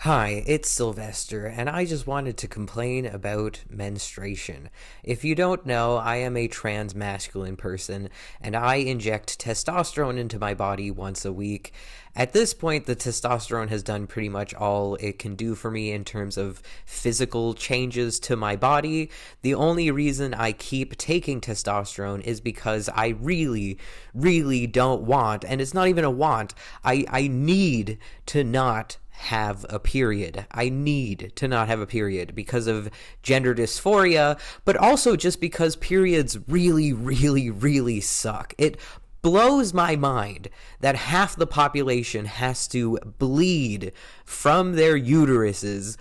Hi, it's Sylvester, and I just wanted to complain about menstruation. If you don't know, I am a trans masculine person, and I inject testosterone into my body once a week. At this point, the testosterone has done pretty much all it can do for me in terms of physical changes to my body. The only reason I keep taking testosterone is because I really don't want, and it's not even a want, I need to not have a period. I need to not have a period because of gender dysphoria, but also just because periods really suck. It blows my mind that half the population has to bleed from their uteruses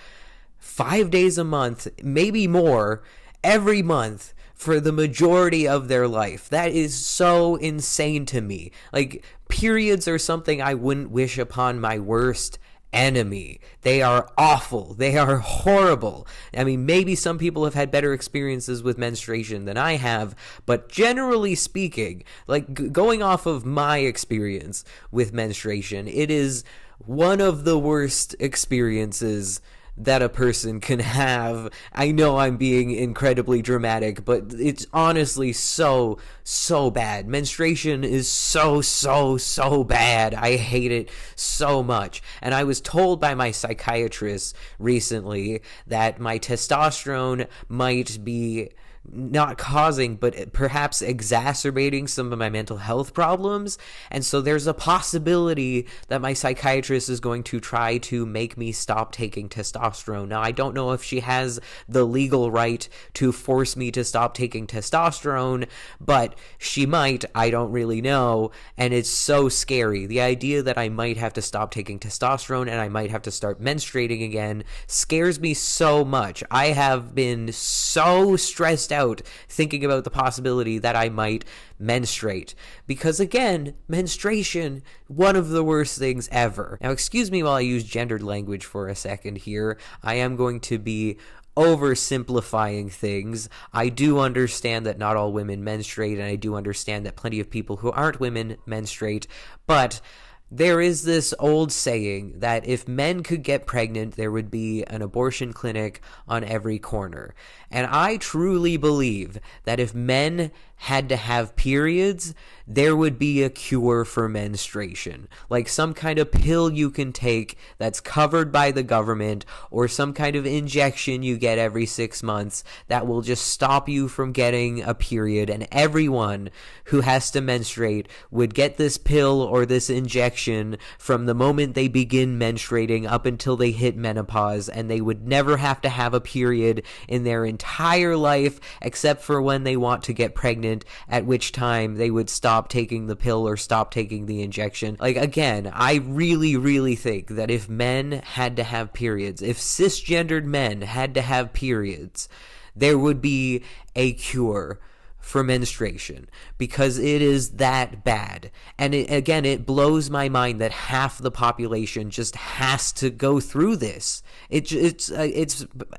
5 days a month, maybe more, every month for the majority of their life. That is so insane to me. Like, periods are something I wouldn't wish upon my worst enemy. They are awful. They are horrible. I mean, maybe some people have had better experiences with menstruation than I have, but generally speaking, like going off of my experience with menstruation, it is one of the worst experiences that a person can have. I know I'm being incredibly dramatic, but it's honestly so bad. Menstruation is so bad. I hate it so much. And I was told by my psychiatrist recently that my testosterone might be not causing, but perhaps exacerbating some of my mental health problems. And so there's a possibility that my psychiatrist is going to try to make me stop taking testosterone. Now, I don't know if she has the legal right to force me to stop taking testosterone, but she might. I don't really know. And it's so scary. The idea that I might have to stop taking testosterone and I might have to start menstruating again scares me so much. I have been so stressed out thinking about the possibility that I might menstruate. Because again, menstruation, one of the worst things ever. Now, excuse me while I use gendered language for a second here. I am going to be oversimplifying things. I do understand that not all women menstruate, and I do understand that plenty of people who aren't women menstruate, but there is this old saying that if men could get pregnant, there would be an abortion clinic on every corner. And I truly believe that if men had to have periods, there would be a cure for menstruation. Like some kind of pill you can take that's covered by the government, or some kind of injection you get every 6 months that will just stop you from getting a period. And everyone who has to menstruate would get this pill or this injection from the moment they begin menstruating up until they hit menopause, and they would never have to have a period in their entire life except for when they want to get pregnant, at which time they would stop taking the pill or stop taking the injection. Like, again, I really think that if men had to have periods, if cisgendered men had to have periods, there would be a cure for menstruation, because it is that bad. And it blows my mind that half the population just has to go through this. It's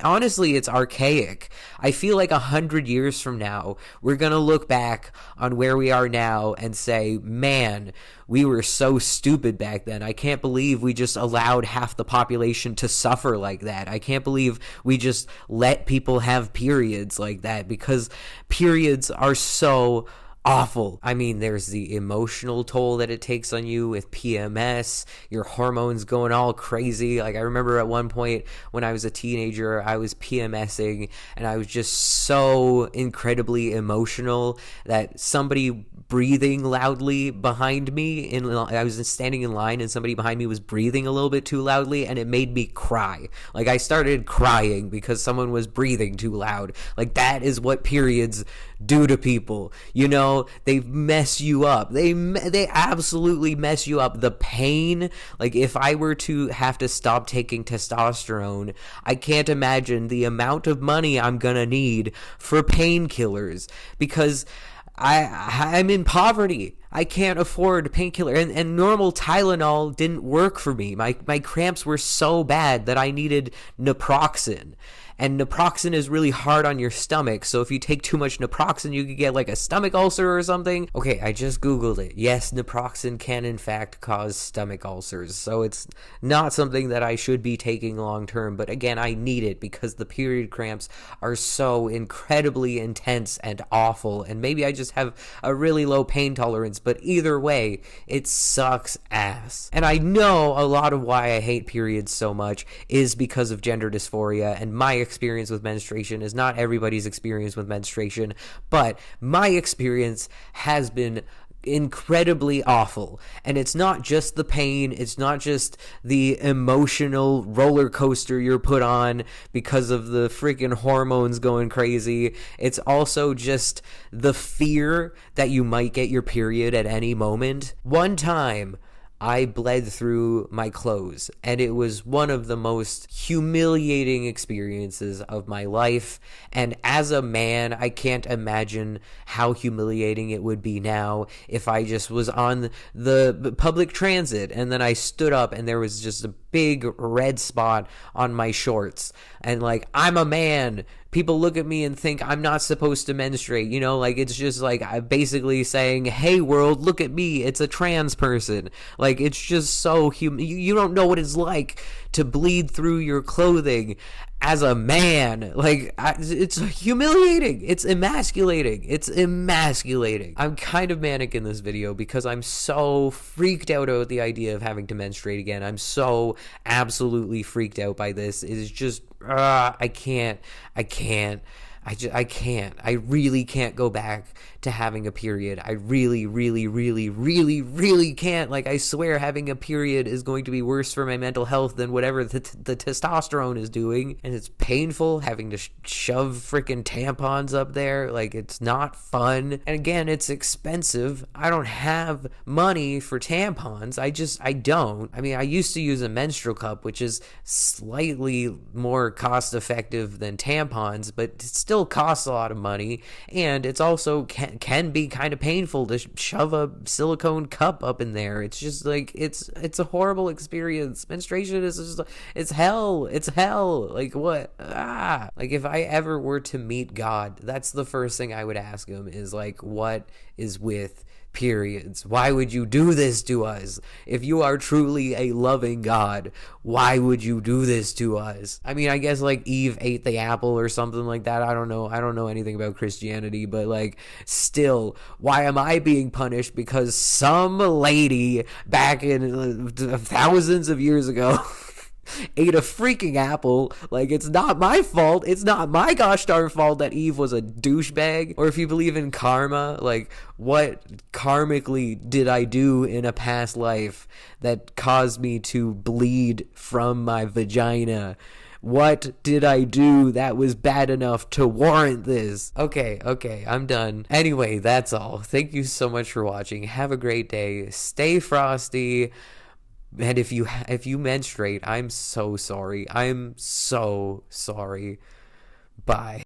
honestly, it's archaic. I feel like 100 years from now, we're gonna look back on where we are now and say, man, we were so stupid back then. I can't believe we just allowed half the population to suffer like that. I can't believe we just let people have periods like that, because periods are so awful. I mean, there's the emotional toll that it takes on you with PMS, your hormones going all crazy. Like, I remember at one point when I was a teenager, I was PMSing, and I was just so incredibly emotional that somebody breathing loudly behind me, I was standing in line and somebody behind me was breathing a little bit too loudly, and it made me cry. Like, I started crying because someone was breathing too loud. Like, that is what periods do to people. You know, they mess you up. They absolutely mess you up. The pain, like, if I were to have to stop taking testosterone, I can't imagine the amount of money I'm gonna need for painkillers, because I'm in poverty. I can't afford painkiller, and normal Tylenol didn't work for me. My cramps were so bad that I needed naproxen. And naproxen is really hard on your stomach, so if you take too much naproxen, you could get like a stomach ulcer or something. Okay, I just Googled it. Yes, naproxen can in fact cause stomach ulcers, so it's not something that I should be taking long term, but again, I need it because the period cramps are so incredibly intense and awful, and maybe I just have a really low pain tolerance, but either way, it sucks ass. And I know a lot of why I hate periods so much is because of gender dysphoria, and my experience with menstruation is not everybody's experience with menstruation, but my experience has been incredibly awful. And it's not just the pain, it's not just the emotional roller coaster you're put on because of the freaking hormones going crazy. It's also just the fear that you might get your period at any moment. One time I bled through my clothes, and it was one of the most humiliating experiences of my life. And as a man, I can't imagine how humiliating it would be now if I just was on the public transit and then I stood up and there was just a big red spot on my shorts. And like, I'm a man. People look at me and think I'm not supposed to menstruate, you know, like it's just like I'm basically saying, hey world, look at me, it's a trans person. Like, it's just so you don't know what it's like to bleed through your clothing as a man. Like, it's humiliating, it's emasculating, I'm kind of manic in this video because I'm so freaked out about the idea of having to menstruate again. I'm so absolutely freaked out by this. It is just I can't. I really can't go back to having a period. I really can't. Like, I swear having a period is going to be worse for my mental health than whatever the testosterone is doing. And it's painful having to shove freaking tampons up there. Like, it's not fun. And again, it's expensive. I don't have money for tampons. I don't. I mean, I used to use a menstrual cup, which is slightly more cost effective than tampons, but it still costs a lot of money. And it's also can be kind of painful to shove a silicone cup up in there. It's just like, it's a horrible experience. Menstruation is just, it's hell. Like, what? Like, if I ever were to meet God, that's the first thing I would ask him is like, what is with periods? Why would you do this to us? If you are truly a loving God, why would you do this to us? I mean, I guess like Eve ate the apple or something like that. I don't know anything about Christianity, but like, still, why am I being punished because some lady back in thousands of years ago ate a freaking apple? Like, it's not my fault. It's not my gosh darn fault that Eve was a douchebag. Or if you believe in karma, like, what karmically did I do in a past life that caused me to bleed from my vagina? What did I do that was bad enough to warrant this? Okay, I'm done. Anyway, that's all. Thank you so much for watching. Have a great day. Stay frosty. And if you menstruate, I'm so sorry. Bye.